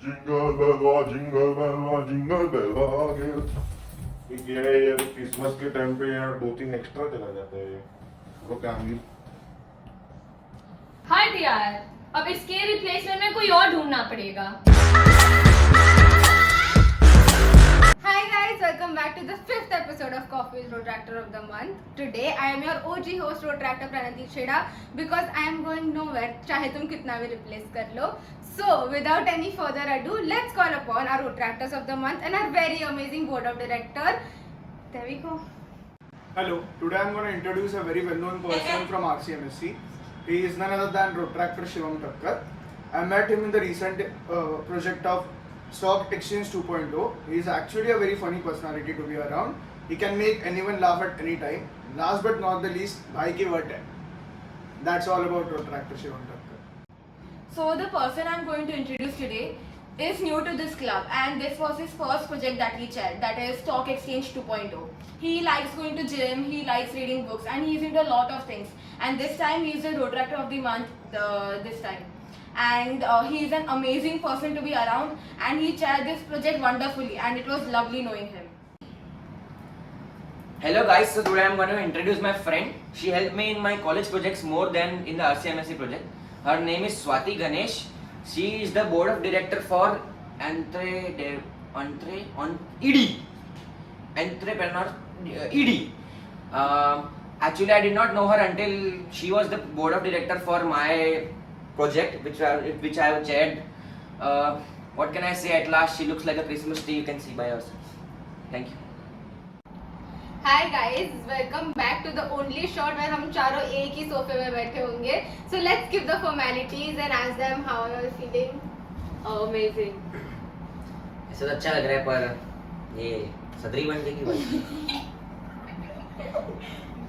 jingle bell again. ये Christmas के time पे यार 2-3 एक्स्ट्रा चला जाता है वो काम भी। हट यार, अब इसके रिप्लेसमेंट में कोई और ढूंढना पड़ेगा। Hi guys, welcome back to the 5th episode of Coffee's Rotractor of the Month. Today I am your OG host Rotractor Pranati Chheda because I am going nowhere, चाहे तुम कितना भी replace कर लो. So without any further ado, let's call upon our Rotractors of the Month and our very amazing board of director. There we go. Hello, today I'm going to introduce a very well-known person from RCMSC. He is none other than Rotractor Shivam Thakkar. I met him in the recent project of Stock Exchange 2.0. He is actually a very funny personality to be around. He can make anyone laugh at any time. Last but not the least, bhai ki word hai. That's all about Rotractor Shivam Thakkar. So the person I'm going to introduce today is new to this club and this was his first project that he chaired, that is Stock Exchange 2.0. He likes going to gym, he likes reading books and he's into a lot of things. And this time he's the Rotractor of the Month this time. And he is an amazing person to be around and he chaired this project wonderfully and it was lovely knowing him. Hello guys, so today I'm going to introduce my friend. She helped me in my college projects more than in the RCMSC project. Her name is Swati Ganesh. She is the board of director for ED. Entrepreneur ED. Actually, I did not know her until she was the board of director for my project, which I have chaired. What can I say? At last, she looks like a Christmas tree. You can see by herself. Thank you. Hi guys, welcome back to the only shot where हम चारों एक ही सोफे में बैठे होंगे. So let's skip the formalities and ask them how are you feeling. Amazing. ऐसे तो अच्छा लग रहा है पर ये सदरी बन गई की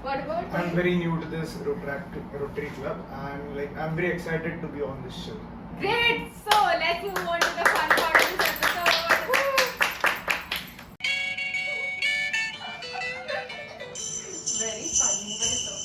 What about I'm very new to this Rotary Club and I'm very excited to be on this show. Great! So let's move on to the fun part of this episode. Very funny, very soft.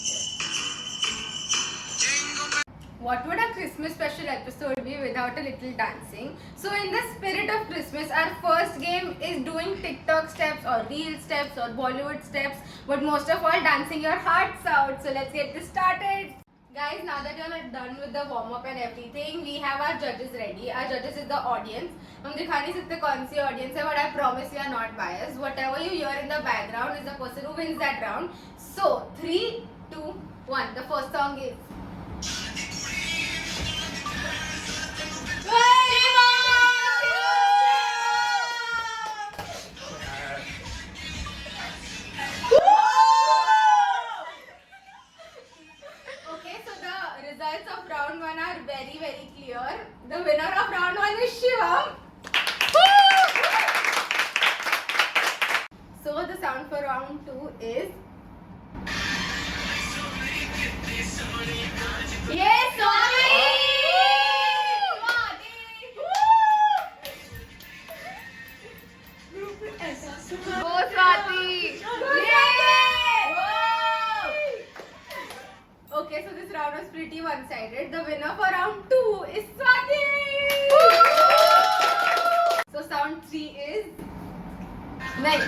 What would a Christmas special episode be without a little dancing? So in the spirit of Christmas, our first game is doing TikTok steps or reel steps or Bollywood steps, but most of all dancing your hearts out. So let's get this started. Guys, now that you all are done with the warm-up and everything, we have our judges ready. Our judges is the audience. हम दिखा नहीं सकते कौन सी audience है, but I promise you are not biased. Whatever you hear in the background is the person who wins that round. So 3, 2, 1. The first song is. Okay, so the results of round 1 are very, very clear. The winner of round 1 is Shivam. So the sound for round 2 is. Yes, Swati! Go Swati! Okay, so this round was pretty one-sided. The winner for round 2 is Swati! So sound 3 is. Nahi.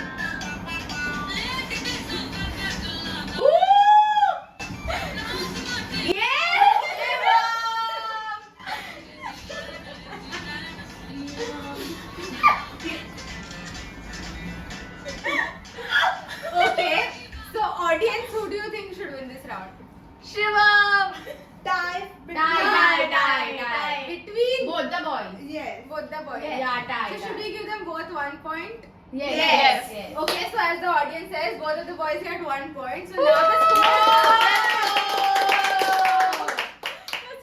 Okay, so audience, who do you think should win this round? Shivam! Die. Between Both the boys. yes, both the boys. Yeah, tie. So should we give them both 1 point? Yes. Okay, so as the audience says, both of the boys get 1 point. So now the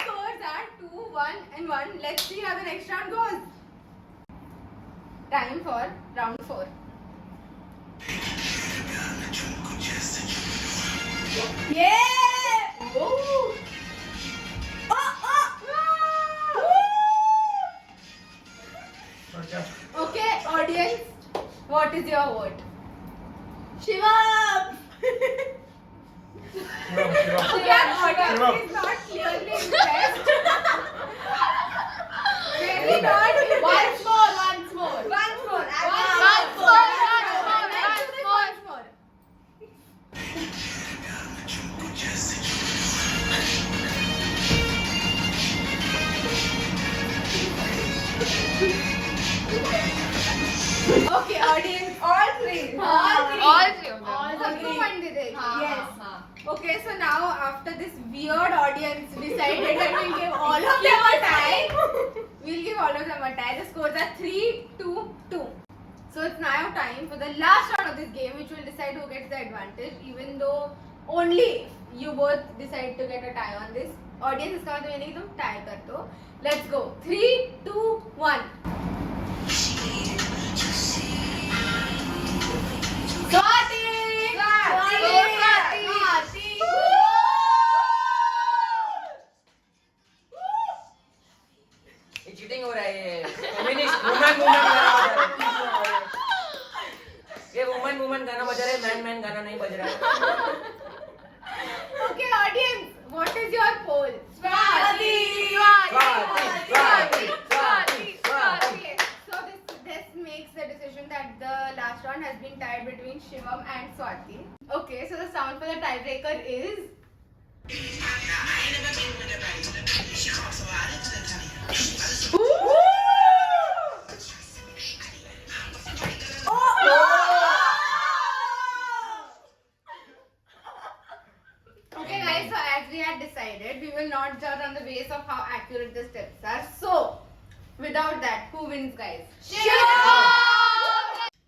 scores are 2, 1 and 1. Let's see how the next round goes. Time for round 4. Yeah! Ooh. Okay, audience, what is your vote? Shivam! Okay, audience is not clearly impressed. Very not. Once more. Okay, audience. All three. All three. All three of them. All सबको Agree. point दे देगी. Yes. Okay, so now after this weird audience decided that we'll give all of them a tie. We'll give all of them a tie. The scores are 3-2-2. So it's now time for the last round of this game, which will decide who gets the advantage. Even though only you both decide to get a tie on this. Audience इसका मतलब ये नहीं कि तुम tie कर दो. Let's go. 3, 2, 1. Swati! ये cheating हो रहा है ये फेमिनिस्ट वुमन ये वुमन गाना बजा रहे मैन गाना नहीं बज रहा है Okay, audience, what is your poll? Swati! Swati! Okay, so this makes the decision that the last round has been tied between Shivam and Swati. Okay, so the sound for the tiebreaker is. Okay guys, so as we had decided, we will not judge on the basis of how accurate the steps are. So, without that, who wins guys?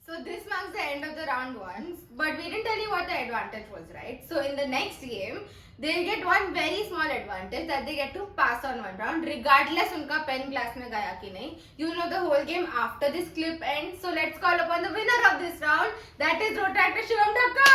So this marks the end of the round 1, but we didn't tell you what the advantage was, right? So in the next game, they'll get one very small advantage that they get to pass on one round regardless उनका pen glass में गया कि नहीं. You'll know the whole game after this clip ends. So let's call upon the winner of this round. That is Rotaractor Shivam Thakkar.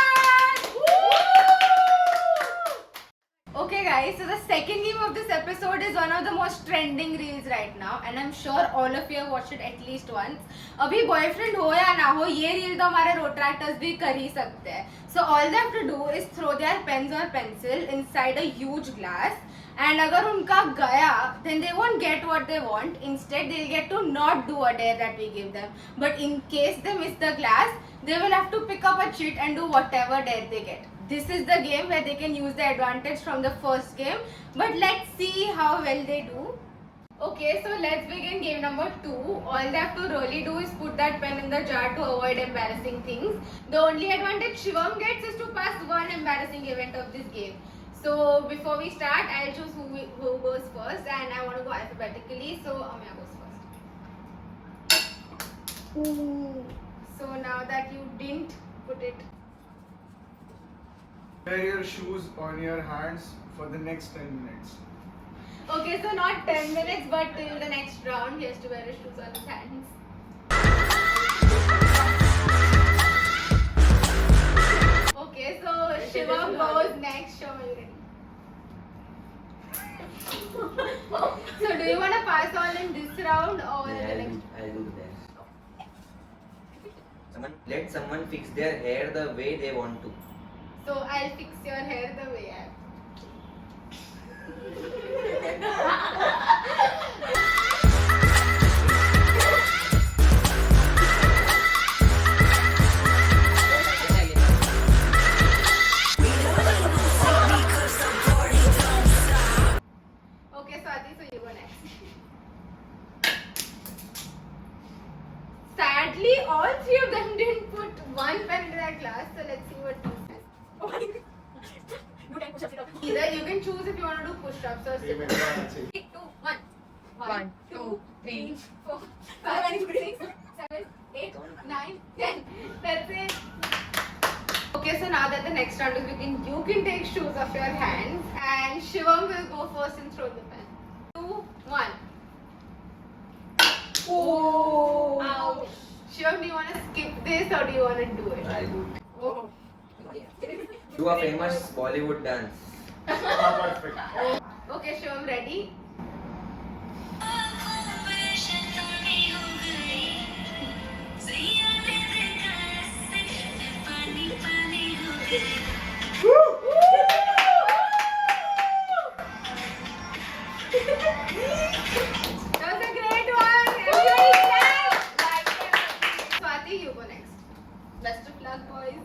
Okay guys, so the second game of this episode is one of the most trending reels right now and I'm sure all of you have watched it at least once. अभी boyfriend हो या ना हो, ये reel तो हमारे Rotaractors भी कर ही सकते हैं. So all they have to do is throw their pens or pencil inside a huge glass and अगर उनका गया, then they won't get what they want. Instead, they'll get to not do a dare that we give them. But in case they miss the glass, they will have to pick up a cheat and do whatever dare they get. This is the game where they can use the advantage from the first game. But let's see how well they do. Okay, so let's begin game number 2. All they have to really do is put that pen in the jar to avoid embarrassing things. The only advantage Shivam gets is to pass one embarrassing event of this game. So before we start, I'll choose who goes first and I want to go alphabetically. So Amya goes first. Ooh. So now that you didn't put it. Wear your shoes on your hands for the next 10 minutes. Okay, so not 10 minutes, but till the next round, he has to wear his shoes on his hands. Okay, so Shivam goes next. Show me ready. So, do you want to pass on in this round or in the next? I'll do this. Let someone fix their hair the way they want to. So, I'll fix your hair the way I. Okay, Swati, so you go next. Sadly, all three of them didn't put one pen into that glass, so let's see what this is. Either you can choose if you want to do push-ups or sit-ups. 3, 2, 1. 1, 2, 3, 4, 5, 6, 7, 8, 9, 10. That's it. Okay, so now that the next round is begin, you can take shoes off your hands and Shivam will go first and throw the pen. 2, 1. Oh! Ouch. Shivam, do you want to skip this or do you want to do it? I'll do it. Oh. Do a famous Bollywood dance. Perfect. Okay, Shivam, ready? That was a great one! Everybody clap! Swati, you go next. Best of luck, boys.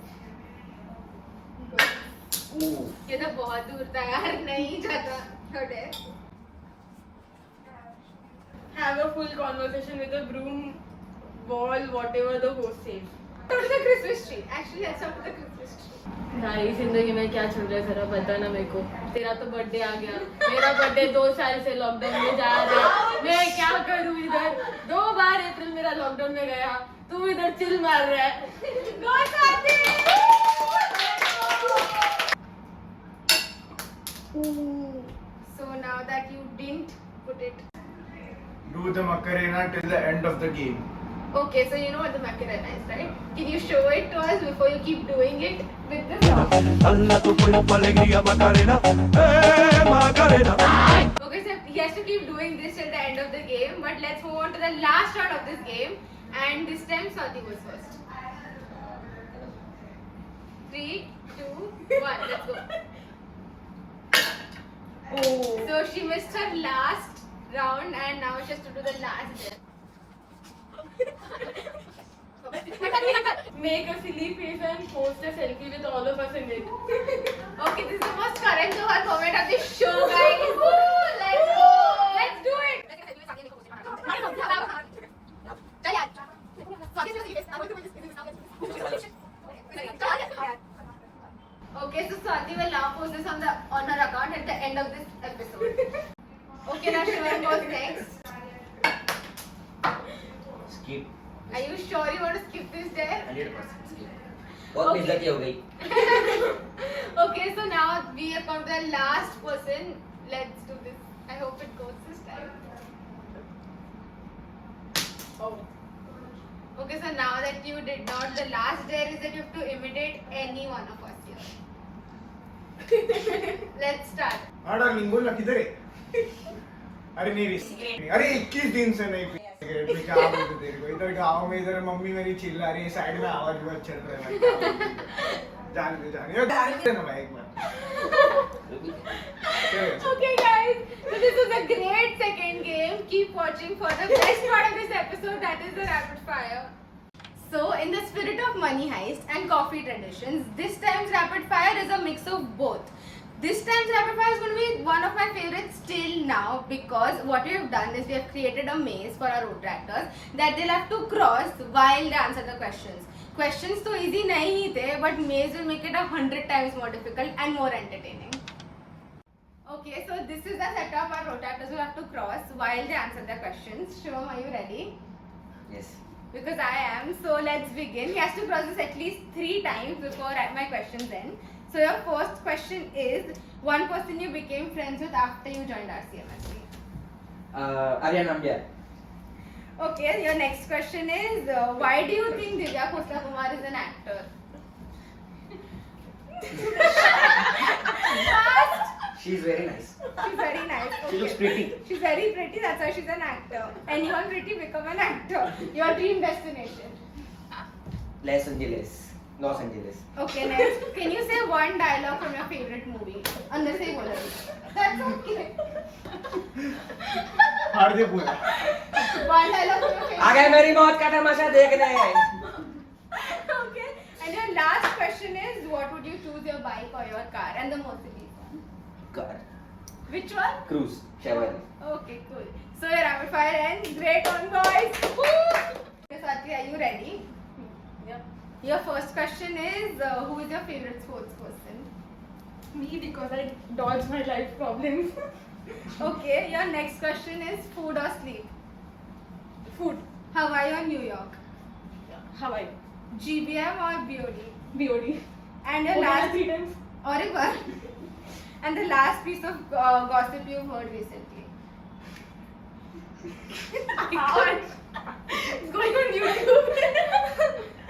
Ooh. ये तो बहुत दूर था यार, नहीं जाता थोड़े. Have a full conversation with a broom wall, whatever the host says. To the Christmas tree. Actually, let's talk to the Christmas tree. भाई जिंदगी में क्या चल रहा है जरा बता ना मेरे को. तेरा तो बर्थडे आ गया, मेरा बर्थडे 2 साल से लॉकडाउन में जा रहा है. मैं क्या करूँ इधर? 2 बार अप्रैल मेरा लॉकडाउन में गया, तू इधर चिल मार रहा है. Go Swati! So now that you didn't put it. Do the Macarena till the end of the game. Okay, so you know what the Macarena is, right? Can you show it to us before you keep doing it with the song? Dala tu cuerpo alegría Macarena, Macarena. Okay, so he has to keep doing this till the end of the game. But let's move on to the last round of this game. And this time Swati goes first. 3, 2, 1, let's go. Oh. So she missed her last round and now she has to do the last step. Make a silly face and post a selfie with all of us in it. Okay, this is the most current moment of this show, guys. Woo, let's go. Let's do it. Okay, so Swati will now post this on her account at the end of this episode. Okay, now Shivam goes next. Skip. Are you sure you want to skip this step? 100% skip. बहुत बेइज्जती हो गई. Okay, so now we have come to the last person. Let's do this. I hope it goes this time. Oh. Okay, so now that you did not, the last dare is that you have to imitate any one of us here. Let's start. हाँ darling बोल ना किधर है? अरे नहीं रे. अरे 21 दिन से नहीं पी सिगरेट. मैं क्या बोलूं तेरे को? इधर गाँव में इधर मम्मी मेरी चिल्ला रही है, साइड में आवाज बहुत चल रहा है भाई. जान दे ना भाई एक बार. Okay, guys. So this was a great second game. Keep watching for the best part of this episode, that is the rapid fire. So, in the spirit of money heist and coffee traditions, this time's rapid fire is a mix of both. This time's rapid fire is going to be one of my favorites till now because what we have done is we have created a maze for our road tractors that they'll have to cross while they answer the questions. Questions तो easy नहीं ही थे, but maze will make it 100 times more difficult and more entertaining. Okay, so this is the setup our road tractors will have to cross while they answer the questions. Shivam, are you ready? Yes. Because I am. So let's begin. He has to cross this at least 3 times before my questions end. So your first question is one person you became friends with after you joined RCMSC. Aryan Nambiar. Okay, your next question is why do you think Divya Khosla Kumar is an actor? Fast. She's very nice. She's very nice. She looks pretty. She's very pretty, that's why she's an actor. Anyone pretty become an actor. Your dream destination. Los Angeles. Los Angeles. Okay, next. Can you say one dialogue from your favorite movie? अंदर से ही बोलो. That's okay. हार दे पूरा. One dialogue from your favorite. आ गए मेरी मौत का तमाशा देखने. Okay. And your last question is, what would you choose, your bike or your car? And the Mercedes one. Car. Which one? Cruise. Chevrolet. Okay, cool. So your rapid fire ends. Great one, boys. Woo! Okay, Swati, are you ready? Yeah. Your first question is, who is your favorite sports person? Me, because I dodge my life problems. Okay, your next question is, food or sleep? Food. Hawaii or New York? Hawaii. GBM or BOD? BOD. And your Okay, last 3 times. Oregon. And the last piece of gossip you've heard recently. I can't. It's going on YouTube.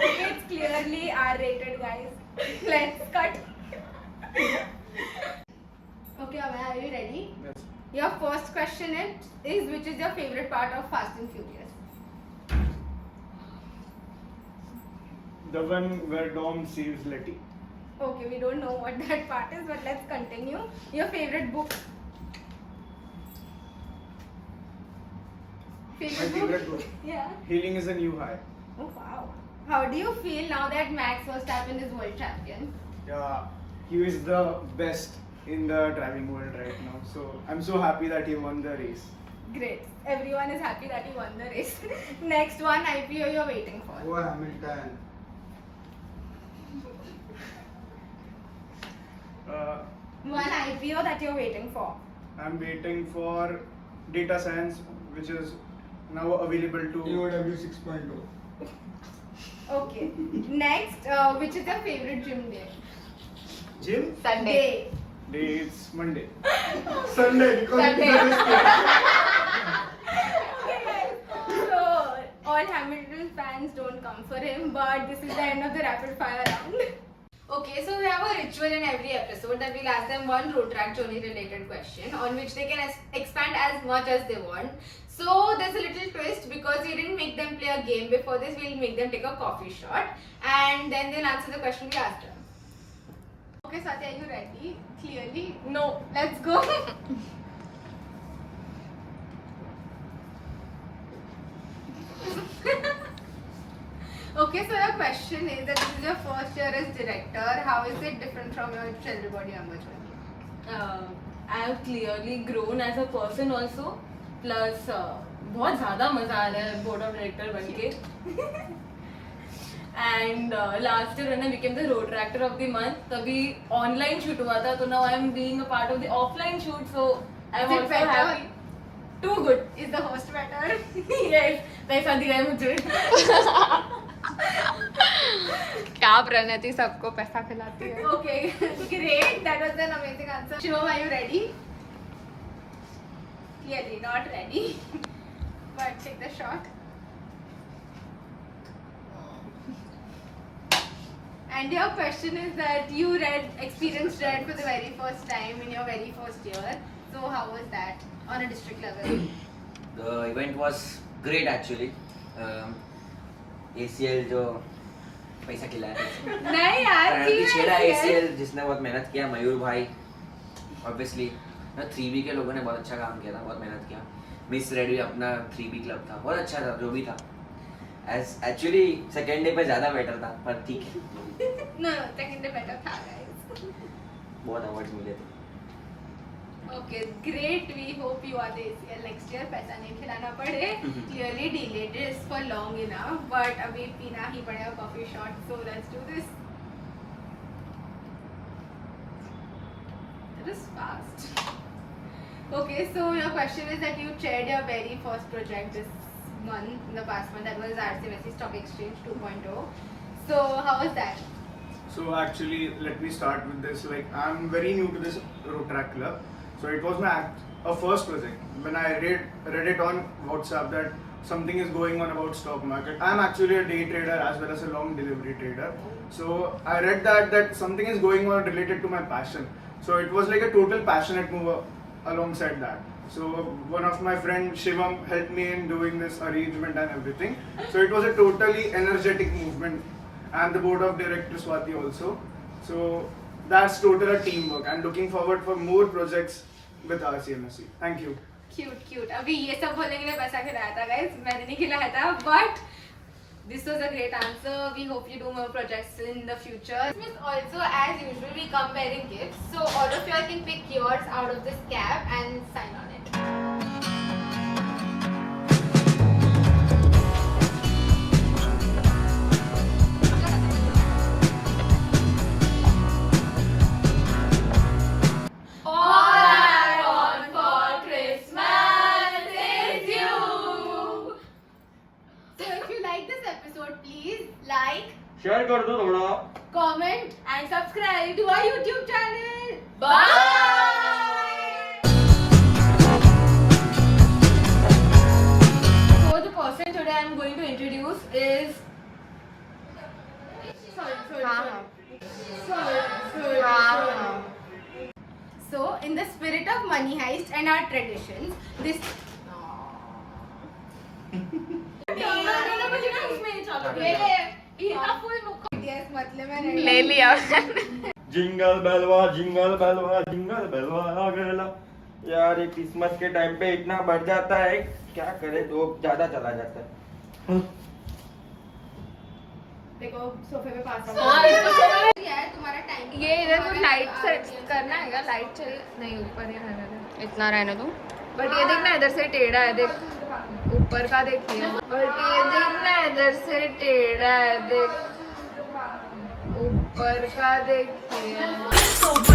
Okay, it's clearly R-rated, guys. Let's cut. Okay, Amaya, are you ready? Yes. Your first question is which is your favorite part of Fast and Furious? The one where Dom saves Letty. Okay, we don't know what that part is, but let's continue. Your favorite book? My favorite book. Yeah. Healing is a new high. Oh wow. How do you feel now that Max Verstappen is world champion? Yeah, he is the best in the driving world right now. So I'm so happy that he won the race. Great. Everyone is happy that he won the race. Next one IPO you're waiting for. Oh, Hamilton. One IPO that you're waiting for. I'm waiting for data science, which is now available to EOW 6.0. Okay. Next, which is your favorite gym day? gym. Sunday. Day it's Monday. Sunday, because it is a rest day. Okay, guys. So, all Hamilton fans don't come for him, but this is the end of the rapid fire round. Okay, so we have a ritual in every episode that we'll ask them one road track journey related question on which they can expand as much as they want. So there's a little twist because we didn't make them play a game before this. We'll make them take a coffee shot and then they'll answer the question we asked them. Okay, Swati, are you ready? Clearly. No. Let's go. Okay, so your question is that this is your first year as director. How is it different from your Children Body Number 20? I have clearly grown as a person also. Plus, बहुत ज़्यादा मज़ा आ रहा है board of director बनके. And last year when I became the road tractor of the month, तभी online shoot हुआ था. So now I am being a part of the offline shoot. So I am Is it also better? happy. Too good. Is the host better? Yes. पैसा दिया है मुझे. क्या प्रणति सबको पैसा खिलाती है. Okay, great. That was an amazing answer. Shivam, are you ready? Clearly not ready. But take the shot. And your question is that you experienced RED for the very first time in your very first year. So how was that on a district level? The event was great actually. ACL जो पैसा खिलाया नहीं यार, प्रणति छेड़ा team ACL जिसने बहुत मेहनत किया, मयूर भाई ऑब्वियसली 3B के लोगों ने बहुत अच्छा काम किया था, बहुत मेहनत किया. मिस रेड भी अपना 3B क्लब था, बहुत अच्छा था जो भी था. एक्चुअली सेकेंड डे पे ज़्यादा बेटर था पर ठीक है. No, second day better था guys. बहुत अवार्ड्स मिले थे. Okay, great. We hope you are the ACL next year. पैसा नहीं खिलाना पड़े. Clearly delayed is for long enough, but अभी पीना ही पड़ेगा coffee shot. So let's do this. That is fast. Okay, so your question is that you chaired your very first project this month, in the past month. That was RCMSC Stock Exchange 2.0. So how was that? So actually, let me start with this. Like, I'm very new to this road track club, so it was my first project. When I read it on WhatsApp that something is going on about stock market. I'm actually a day trader as well as a long delivery trader. So I read that something is going on related to my passion. So it was like a total passionate move alongside that. So one of my friend Shivam helped me in doing this arrangement and everything. So it was a totally energetic movement. And the board of directors Swati also. So that's total a teamwork and looking forward for more projects with RCMSC. Thank you. Cute. अभी ये सब बोलने के लिए पैसा खिलाया था guys. मैंने नहीं खिलाया था, but this was a great answer. We hope you do more projects in the future. Also, as usual, we come wearing gifts. So all of you can pick yours out of this cap and sign on it. All I want for Christmas is you. So if you like this episode, please like, share कर दो थोड़ा. comment and subscribe to our YouTube channel. Bye. So the person today I'm going to introduce is. Sorry. So in the spirit of money heist and our traditions, this. Yes, मतलब मैंने ले लिया. Jingle बेलवा jingle बेलवा jingle बेलवा आ गया. यार ये क्रिसमस के टाइम पे इतना बढ़ जाता है, क्या करे, तो ज्यादा चला जाता है. देखो सोफे पे पास यार तुम्हारा टाइम ये इधर तो लाइट सेट करना है क्या? लाइट चल नहीं ऊपर ही रहने दे. इतना रहने दो. बट ये देखना इधर से टेढ़ा है, देख ऊपर का देखिए। बट ये देखना इधर से टेढ़ा है, देख ऊपर का देखिए।